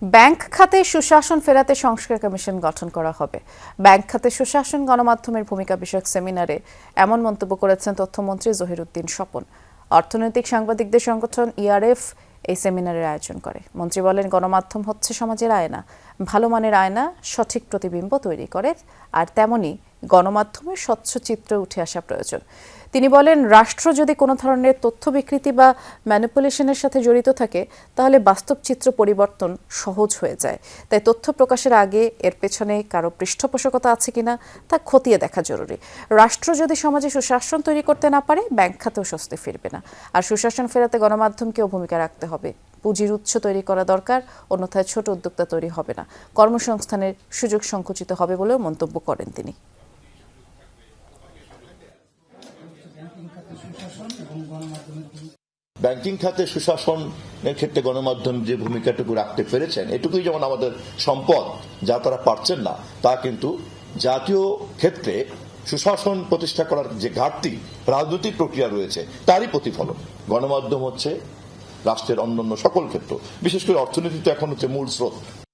Bank খাতে সুশাসন ফেরাতে সংস্কার কমিশন গঠন করা হবে। ব্যাংক খাতে সুশাসন গণমাধ্যমের ভূমিকা বিষয়ক সেমিনারে এমন মন্তব্য করেছেন তথ্যমন্ত্রী জহিরুদ্দিন স্বপন। অর্থনৈতিক সাংবাদিকদের সংগঠন ইআরএফ এই সেমিনারের আয়োজন করে। মন্ত্রী বলেন, গণমাধ্যম হচ্ছে সমাজের আয়না, ভালো মানের আয়না সঠিক প্রতিবিম্ব তৈরি করে, আর তেমনি গণমাধ্যমের স্বচ্ছ চিত্র উঠে আসা প্রয়োজন। তিনি বলেন, রাষ্ট্র যদি কোনো ধরনের তথ্য বিকৃতি বা ম্যানিপুলেশনের সাথে জড়িত থাকে তাহলে বাস্তব চিত্র পরিবর্তন সহজ হয়ে যায়। তাই তথ্য প্রকাশের আগে এর পেছনে কারো পৃষ্ঠপোষকতা আছে কিনা তা খতিয়ে দেখা জরুরি। রাষ্ট্র যদি সমাজে সুশাসন তৈরি করতে না পারে, ব্যাংক খাতেও স্বস্তি ফিরবে না। আর সুশাসন ফেরাতে গণমাধ্যমকেও ভূমিকা রাখতে হবে। পুঁজির উৎস তৈরি করা দরকার, অন্যথায় ছোট উদ্যোক্তা তৈরি হবে না, কর্মসংস্থানের সুযোগ সংকুচিত হবে বলেও মন্তব্য করেন তিনি। ব্যাংকিং খাতে সুশাসনের ক্ষেত্রে গণমাধ্যম যে ভূমিকাটুকু রাখতে পেরেছেন, এটুকুই যেমন আমাদের সম্পদ, যা তারা পারছেন না, তা কিন্তু জাতীয় ক্ষেত্রে সুশাসন প্রতিষ্ঠা করার যে ঘাটতি রাজনৈতিক প্রক্রিয়া রয়েছে তারই প্রতিফলন। গণমাধ্যম হচ্ছে রাষ্ট্রের অন্যান্য সকল ক্ষেত্র, বিশেষ করে অর্থনীতি তো এখন হচ্ছে মূল স্রোত।